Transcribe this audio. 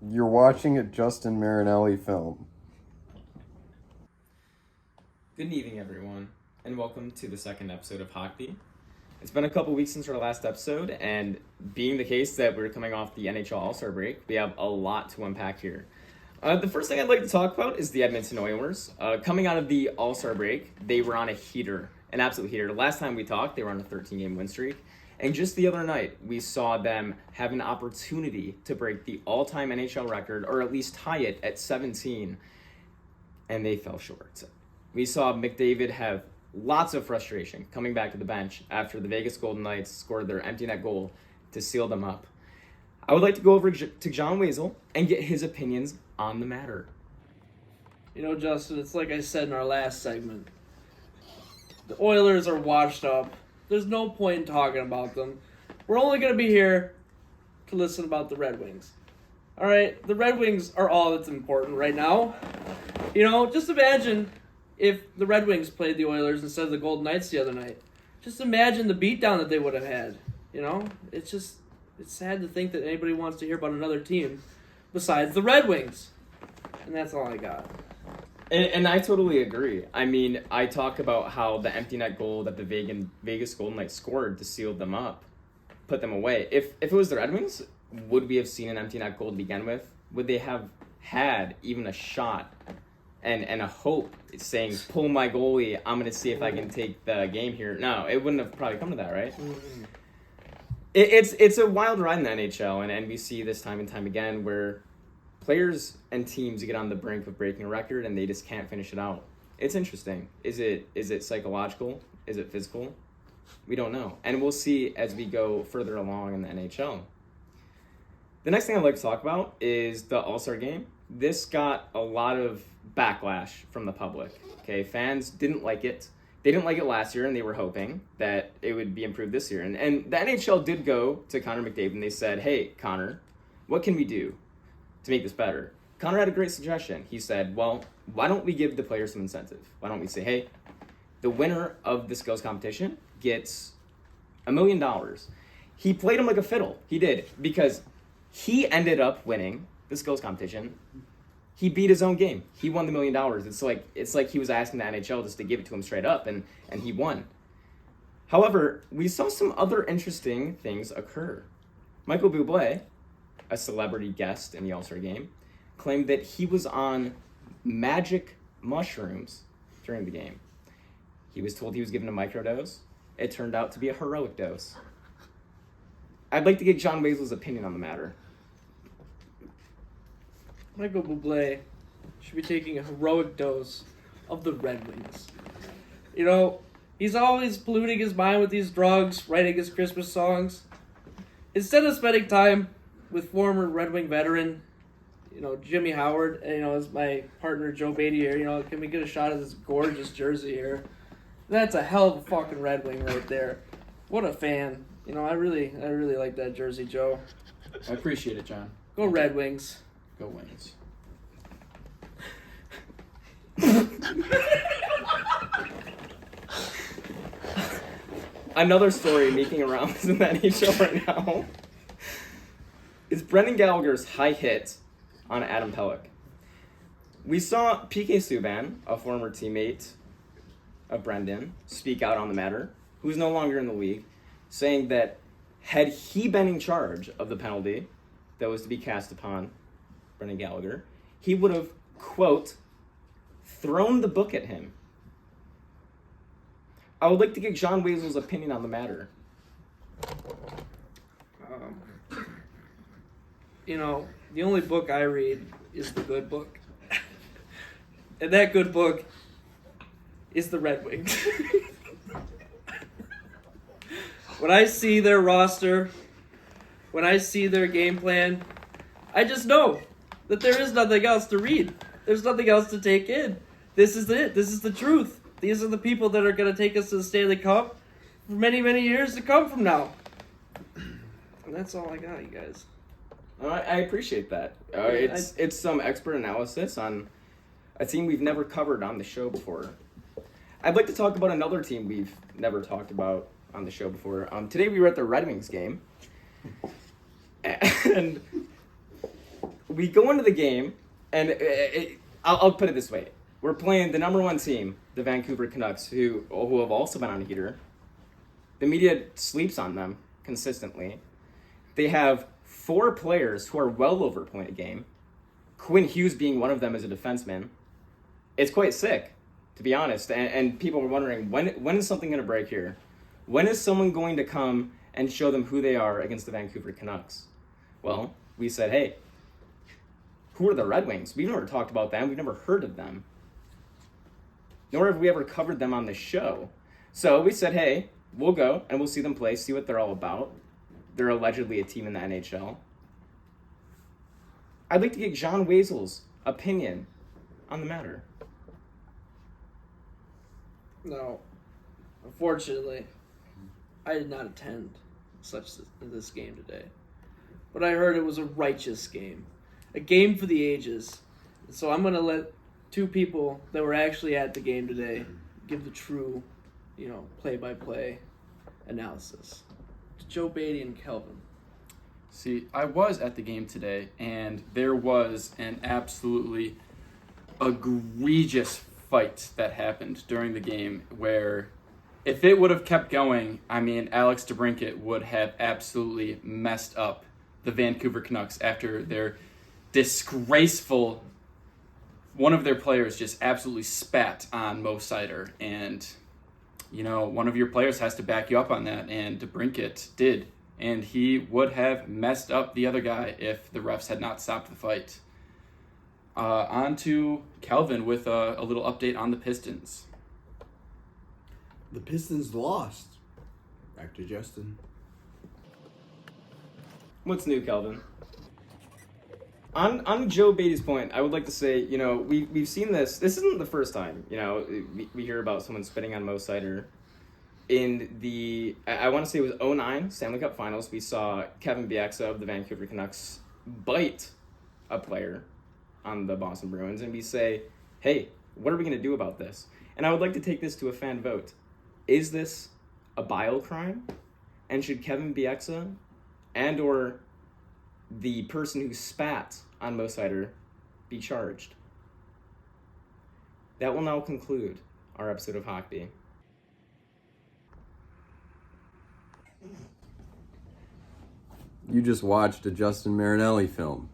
You're watching a Justin Marinelli film. Good evening, everyone, and welcome to the second episode of HockBEE. It's been a couple weeks since our last episode, and being the case that we're coming off the NHL All-Star break, we have a lot to unpack here. The first thing I'd like to talk about is the Edmonton Oilers. Coming out of the All-Star break, they were on a heater, an absolute heater. Last time we talked, they were on a 13-game win streak. And just the other night, we saw them have an opportunity to break the all-time NHL record, or at least tie it at 17, and they fell short. We saw McDavid have lots of frustration coming back to the bench after the Vegas Golden Knights scored their empty net goal to seal them up. I would like to go over to John Weasel and get his opinions on the matter. You know, Justin, it's like I said in our last segment. The Oilers are washed up. There's no point in talking about them. We're only going to be here to listen about the Red Wings. All right? The Red Wings are all that's important right now. You know, just imagine if the Red Wings played the Oilers instead of the Golden Knights the other night. Just imagine the beatdown that they would have had. You know? It's sad to think that anybody wants to hear about another team besides the Red Wings. And that's all I got. And I totally agree. I mean, I talk about how the empty net goal that the Vegas Golden Knights scored to seal them up, put them away. If it was the Red Wings, would we have seen an empty net goal to begin with? Would they have had even a shot and a hope saying, pull my goalie, I'm going to see if I can take the game here? No, it wouldn't have probably come to that, right? Mm-hmm. It's a wild ride in the NHL, and we see this time and time again where players and teams get on the brink of breaking a record and they just can't finish it out. It's interesting. Is it psychological? Is it physical? We don't know. And we'll see as we go further along in the NHL. The next thing I'd like to talk about is the All-Star Game. This got a lot of backlash from the public. Okay, fans didn't like it. They didn't like it last year, and they were hoping that it would be improved this year. And the NHL did go to Connor McDavid, and they said, hey, Connor, what can we do to make this better? Connor had a great suggestion. He said, well, why don't we give the players some incentive? Why don't we say, hey, the winner of the skills competition gets $1 million. He played him like a fiddle. He did, because he ended up winning the skills competition. He beat his own game. He won the $1 million. It's like he was asking the NHL just to give it to him straight up, and he won. However, we saw some other interesting things occur. Michael Bublé, a celebrity guest in the All-Star Game, claimed that he was on magic mushrooms during the game. He was told he was given a microdose. It turned out to be a heroic dose. I'd like to get John Weasel's opinion on the matter. Michael Bublé should be taking a heroic dose of the Red Wings. You know, he's always polluting his mind with these drugs, writing his Christmas songs. Instead of spending time with former Red Wing veteran, you know, Jimmy Howard, and, you know, as my partner Joe Beatty here, you know, can we get a shot of this gorgeous jersey here? That's a hell of a fucking Red Wing right there. What a fan. You know, I really like that jersey, Joe. I appreciate it, John. Go Red Wings. Go Wings. Another story making rounds in the NHL right now is Brendan Gallagher's high hit on Adam Pelech. We saw PK Subban, a former teammate of Brendan, speak out on the matter, who's no longer in the league, saying that had he been in charge of the penalty that was to be cast upon Brendan Gallagher, he would have, quote, thrown the book at him. I would like to get John Weasel's opinion on the matter. You know, the only book I read is the good book. And that good book is the Red Wings. When I see their roster, when I see their game plan, I just know that there is nothing else to read. There's nothing else to take in. This is it. This is the truth. These are the people that are going to take us to the Stanley Cup for many, many years to come from now. And that's all I got, you guys. I appreciate that. It's some expert analysis on a team we've never covered on the show before. I'd like to talk about another team we've never talked about on the show before. Today we were at the Red Wings game, and we go into the game, and I'll put it this way. We're playing the number one team, the Vancouver Canucks, who have also been on a heater. The media sleeps on them consistently. They have 4 players who are well over a point a game. Quinn Hughes being one of them as a defenseman. It's quite sick, to be honest. And people were wondering, when is something going to break here? When is someone going to come and show them who they are against the Vancouver Canucks? Well, we said, hey, who are the Red Wings? We've never talked about them. We've never heard of them. Nor have we ever covered them on the show. So we said, hey, we'll go and we'll see them play, see what they're all about. They're allegedly a team in the NHL. I'd like to get John Wazel's opinion on the matter. No, unfortunately, I did not attend this game today. But I heard it was a righteous game. A game for the ages. So I'm going to let 2 people that were actually at the game today give the true, play-by-play analysis. Joe Beatty and Kelvin. See, I was at the game today, and there was an absolutely egregious fight that happened during the game where if it would have kept going, Alex DeBrincat would have absolutely messed up the Vancouver Canucks after their disgraceful, one of their players just absolutely spat on Mo Seider, and one of your players has to back you up on that, and DeBrincat did, and he would have messed up the other guy if the refs had not stopped the fight. On to Kelvin with a little update on the Pistons. The Pistons lost. Back to Justin. What's new, Kelvin? On Joe Beatty's point, I would like to say, we've seen this. This isn't the first time, we hear about someone spitting on Mo Seider. In the, I want to say it was 2009 Stanley Cup Finals, we saw Kevin Bieksa of the Vancouver Canucks bite a player on the Boston Bruins, and we say, hey, what are we going to do about this? And I would like to take this to a fan vote. Is this a bile crime? And should Kevin Bieksa and or the person who spat on Mo Seider be charged? That will now conclude our episode of HockBEE. You just watched a Justin Marinelli film.